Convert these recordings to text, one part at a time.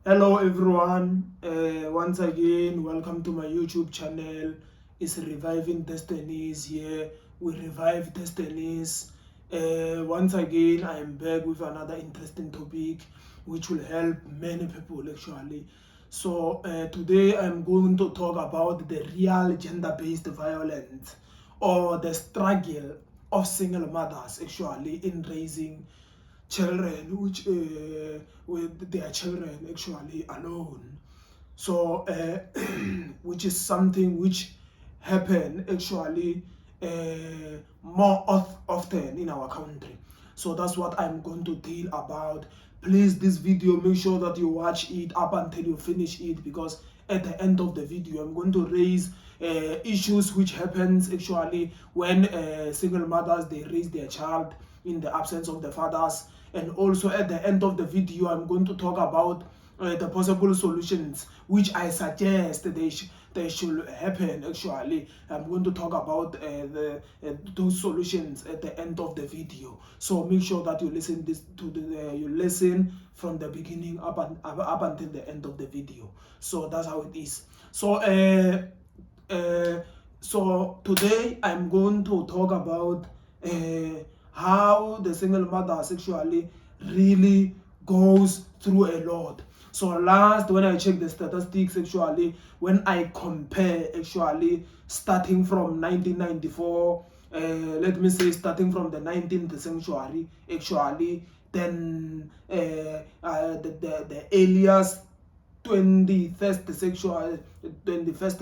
Hello everyone, once again welcome to my YouTube channel. It's Reviving Destinies here. We revive destinies. Once again I am back with another interesting topic which will help many people actually. So today I'm going to talk about the real gender-based violence or the struggle of single mothers actually in raising children which with their children actually alone. So which is something which happen actually more often in our country. So that's what I'm going to deal about. Please, this video, make sure that you watch it up until you finish it, because at the end of the video I'm going to raise issues which happens actually when single mothers, they raise their child in the absence of the fathers. And also at the end of the video I'm going to talk about the possible solutions which I suggest they should happen actually. I'm going to talk about those solutions at the end of the video. So make sure that you listen you listen from the beginning up until the end of the video. So that's how it is. So today I'm going to talk about how the single mothers actually really goes through a lot. So last, when I check the statistics actually, when I compare actually starting from 1994, let me say starting from the 19th century actually, then the earliest 21st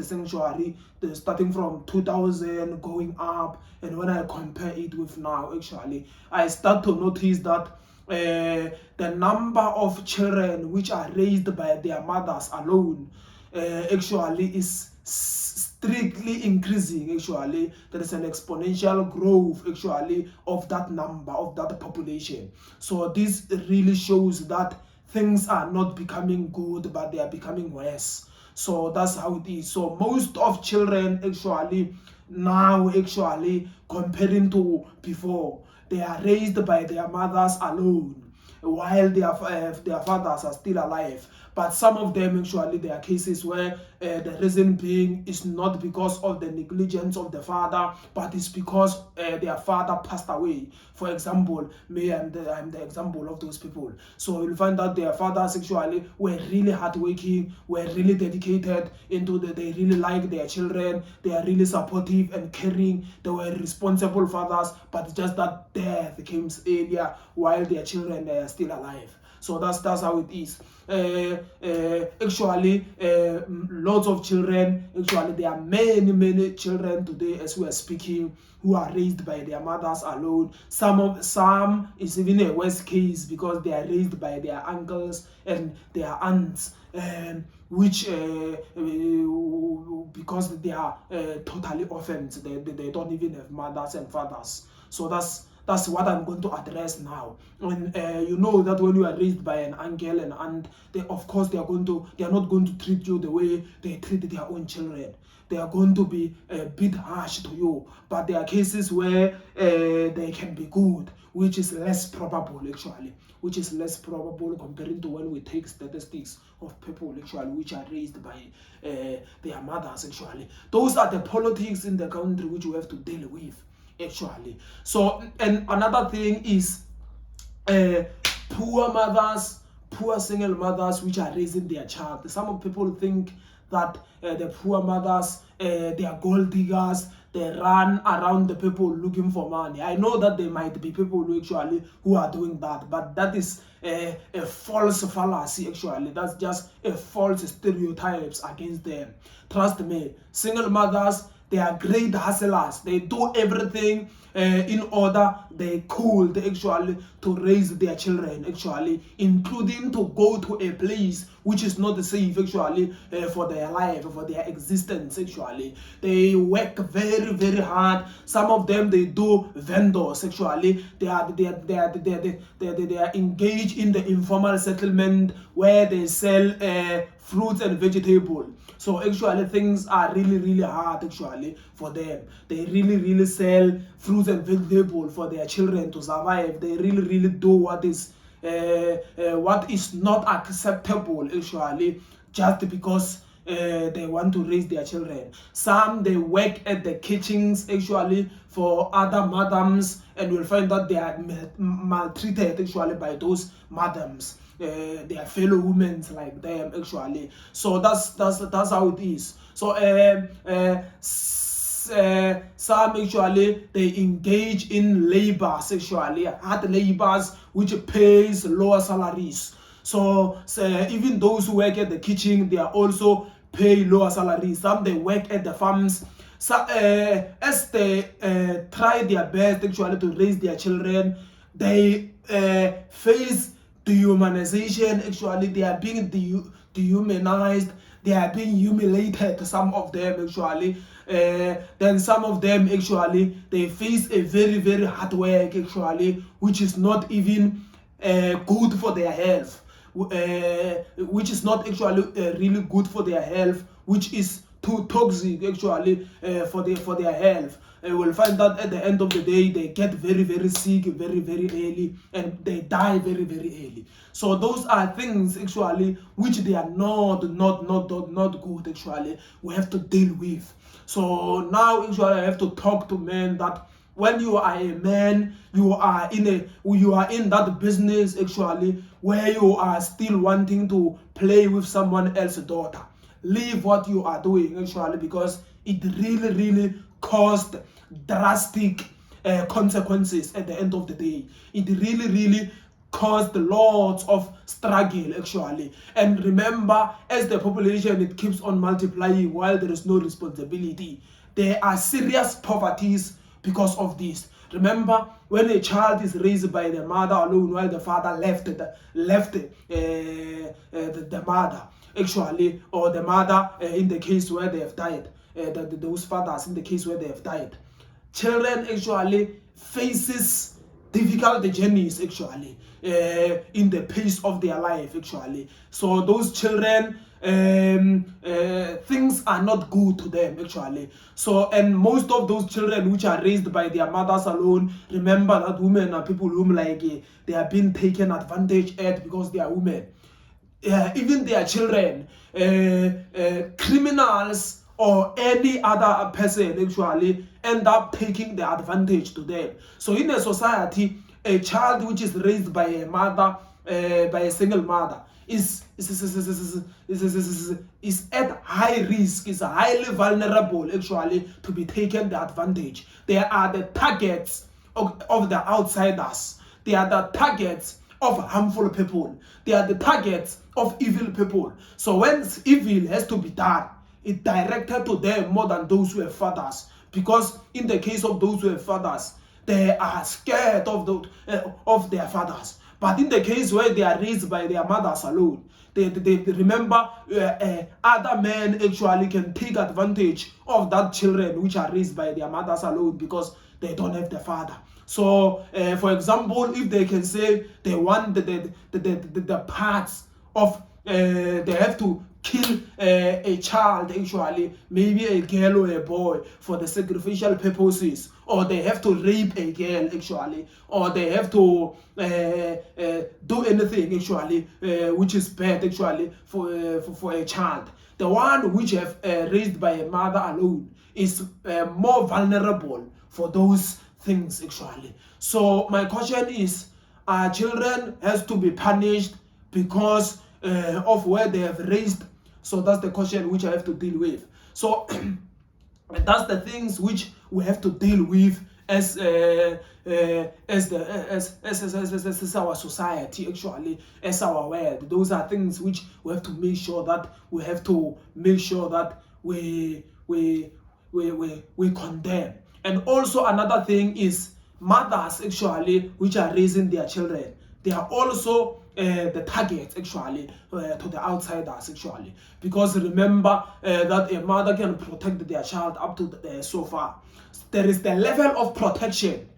century, starting from 2000 going up, and when I compare it with now actually, I start to notice that the number of children which are raised by their mothers alone actually is strictly increasing actually. There is an exponential growth actually of that number, of that population. So this really shows that things are not becoming good, but they are becoming worse. So that's how it is. So most of children actually now actually, comparing to before, they are raised by their mothers alone while their fathers are still alive. But some of them actually, there are cases where the reason being is not because of the negligence of the father, but it's because their father passed away. For example, me, I'm the example of those people. So you'll find that their fathers actually were really hardworking, were really dedicated into they really like their children, they are really supportive and caring, they were responsible fathers, but just that death comes earlier while their children are still alive. So that's how it is. Actually, lots of children, actually there are many children today as we are speaking who are raised by their mothers alone. Some is even a worse case because they are raised by their uncles and their aunts, which because they are totally orphans, they don't even have mothers and fathers. So that's what I'm going to address now. And you know that when you are raised by an uncle and aunt, they of course they are not going to treat you the way they treat their own children. They are going to be a bit harsh to you. But there are cases where they can be good, which is less probable actually, which is less probable comparing to when we take statistics of people actually which are raised by their mothers actually. Those are the politics in the country which we have to deal with actually. So, and another thing is uh, poor mothers, poor single mothers which are raising their child. Some people think that the poor mothers, they are gold diggers, they run around the people looking for money. I know that there might be people who are doing that, but that is a false fallacy actually. That's just a false stereotypes against them. Trust me, single mothers, they are great hustlers. They do everything in order. They could actually to raise their children actually, including to go to a place which is not safe actually for their life, for their existence actually. They work very hard. Some of them, they do vendors actually. They are engaged in the informal settlement where they sell fruits and vegetables. So actually things are really hard actually for them. They really sell fruits and vegetables for their children to survive. They really do what is what is not acceptable actually, just because they want to raise their children. Some, they work at the kitchens actually for other madams, and you'll find that they are maltreated actually by those madams, their fellow women like them actually. So that's how it is. So some actually, they engage in labors actually, hard labors which pays lower salaries. So even those who work at the kitchen, they are also pay lower salaries. Some, they work at the farms. So as they try their best actually to raise their children, they face dehumanization actually. They are being dehumanized, they are being humiliated, some of them actually. Then some of them actually, they face a very hard work actually, which is not even good for their health, which is not actually really good for their health, which is too toxic actually for their health. You will find that at the end of the day, they get very sick very early, and they die very early. So those are things actually which they are not good actually, we have to deal with. So now actually I have to talk to men that when you are a man, you are in that business actually where you are still wanting to play with someone else's daughter. Leave what you are doing actually, because it really caused drastic consequences at the end of the day. It really caused lots of struggle actually. And remember, as the population, it keeps on multiplying while there is no responsibility, there are serious poverties because of this. Remember, when a child is raised by the mother alone while the father left the mother actually, or the mother in the case where they have died, those fathers in the case where they have died, children actually faces difficult journeys actually in the pace of their life actually. So those children, things are not good to them actually. So, and most of those children which are raised by their mothers alone, remember that women are people whom like they are being taken advantage at because they are women. Even their children, criminals or any other person actually end up taking the advantage to them. So in a society, a child which is raised by a mother, by a single mother, is at high risk, is highly vulnerable actually to be taken the advantage. They are the targets of the outsiders. They are the targets of harmful people. They are the targets of evil people. So when evil has to be done, it directed to them more than those who have fathers. Because in the case of those who have fathers, they are scared of their fathers. But in the case where they are raised by their mothers alone, they remember other men actually can take advantage of that children which are raised by their mothers alone because they don't have the father. So, for example, if they can say they want the parts of, they have to kill a child actually, maybe a girl or a boy, for the sacrificial purposes, or they have to rape a girl actually, or they have to do anything actually which is bad actually for a child. The one which have raised by a mother alone is more vulnerable for those things actually. So my question is, children has to be punished because of where they have raised? So that's the question which I have to deal with. So that's the things which we have to deal with as our society actually, as our world. Those are things which we have to make sure that we condemn. And also another thing is mothers actually which are raising their children. They are also the target actually to the outsiders actually, because remember that a mother can protect their child up to so far. There is the level of protection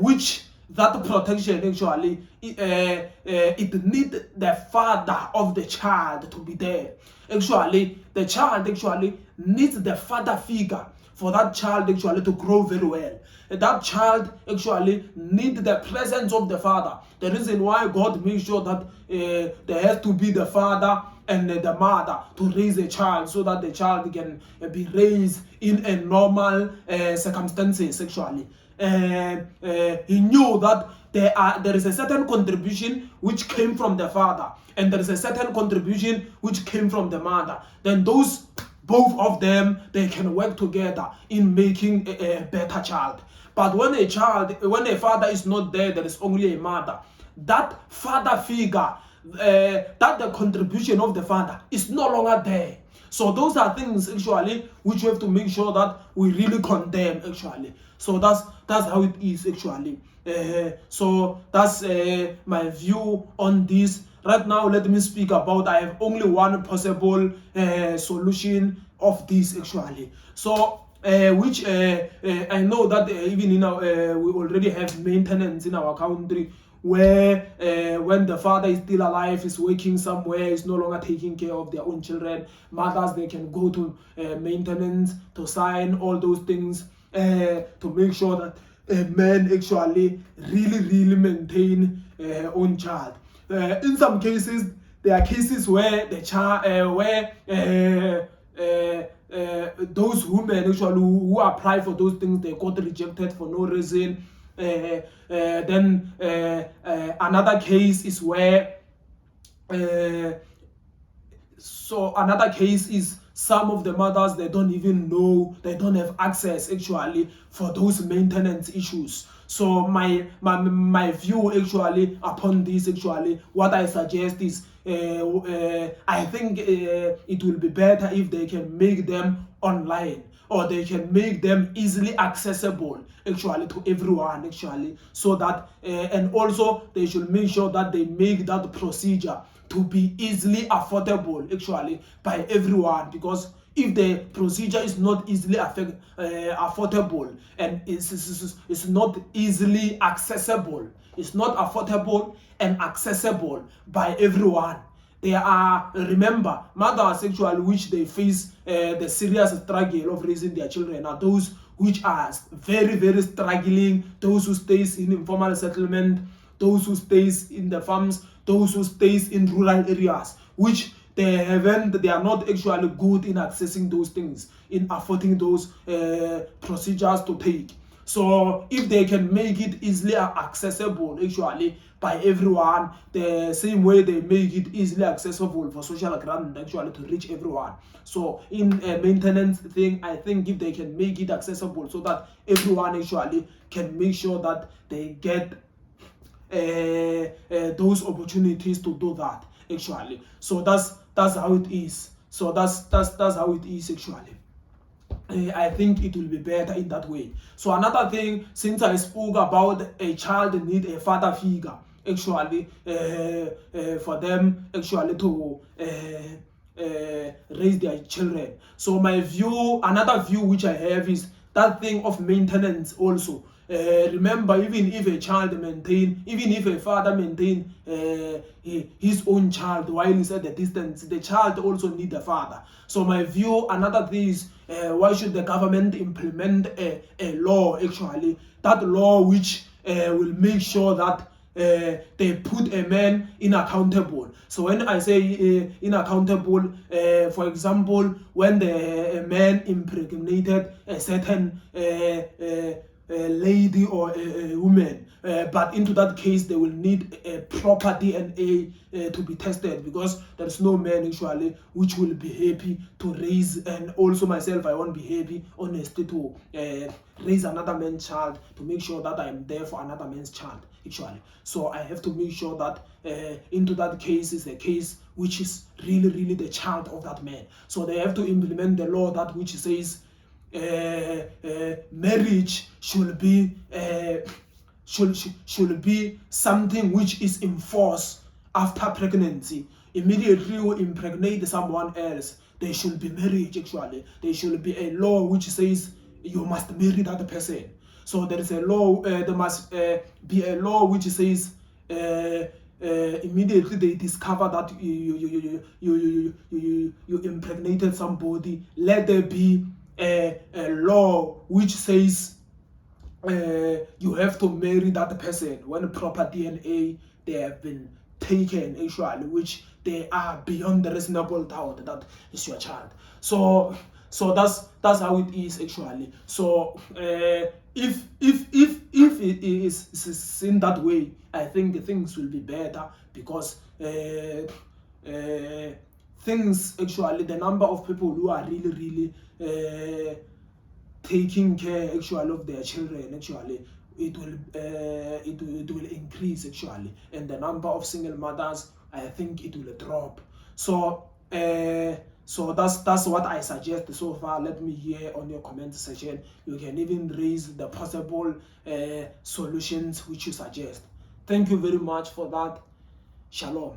which that protection actually it needs the father of the child to be there. Actually, the child actually needs the father figure for that child actually to grow very well. That child actually need the presence of the father. The reason why God makes sure that there has to be the father and the mother to raise a child, so that the child can be raised in a normal circumstances actually. He knew that there is a certain contribution which came from the father, and there is a certain contribution which came from the mother. Then those both of them, they can work together in making a better child. But when a father is not there, there is only a mother. That father figure, that the contribution of the father is no longer there. So those are things actually which we have to make sure that we really condemn actually. So that's how it is actually. So that's my view on this. Right now, let me speak about, I have only one possible solution of this actually. So which I know that even in our we already have maintenance in our country, where when the father is still alive, is working somewhere, is no longer taking care of their own children, mothers, they can go to maintenance to sign all those things to make sure that men actually really maintain own child. In some cases, there are cases where the child those women actually who apply for those things, they got rejected for no reason. Then another case is where another case is some of the mothers, they don't even know, they don't have access actually for those maintenance issues. So my view actually upon this actually, what I suggest is I think it will be better if they can make them online, or they can make them easily accessible actually to everyone actually, so that and also they should make sure that they make that procedure to be easily affordable actually by everyone. Because if the procedure is not easily affordable, and it's not easily accessible, it's not affordable and accessible by everyone, there are, remember, mothers actually which they face the serious struggle of raising their children are those which are very struggling, those who stays in informal settlement, those who stays in the farms, those who stays in rural areas, which they are not actually good in accessing those things, in affording those procedures to take. So if they can make it easily accessible actually by everyone, the same way they make it easily accessible for social grant actually to reach everyone. So in a maintenance thing, I think if they can make it accessible so that everyone actually can make sure that they get those opportunities to do that actually. So that's how it is. So that's how it is actually. I think it will be better in that way. So another thing, since I spoke about a child need a father figure actually for them actually to raise their children. So my view, another view which I have is that thing of maintenance also. Remember, even if a father maintain his own child while he's at the distance, the child also need a father. So my view, another thing is, why should the government implement a law actually, that law which will make sure that they put a man in accountable. So when I say in accountable, for example, when the man impregnated a certain lady or a woman, but into that case they will need a proper DNA to be tested, because there is no man actually which will be happy to raise, and also myself, I won't be happy honestly to raise another man's child, to make sure that I am there for another man's child actually. So I have to make sure that into that case is a case which is really the child of that man. So they have to implement the law that which says marriage should be something which is enforced after pregnancy. Immediately you impregnate someone else, there should be marriage actually. There should be a law which says you must marry that person. So there is a law, there must be a law which says immediately they discover that you impregnated somebody, let there be a law which says you have to marry that person when proper DNA they have been taken actually, which they are beyond the reasonable doubt that is your child. So that's how it is actually. So if it is in that way, I think things will be better, because things actually, the number of people who are really taking care actually of their children, actually it will increase actually, and the number of single mothers, I think it will drop. So so that's what I suggest so far. Let me hear on your comment section. You can even raise the possible solutions which you suggest. Thank you very much for that. Shalom.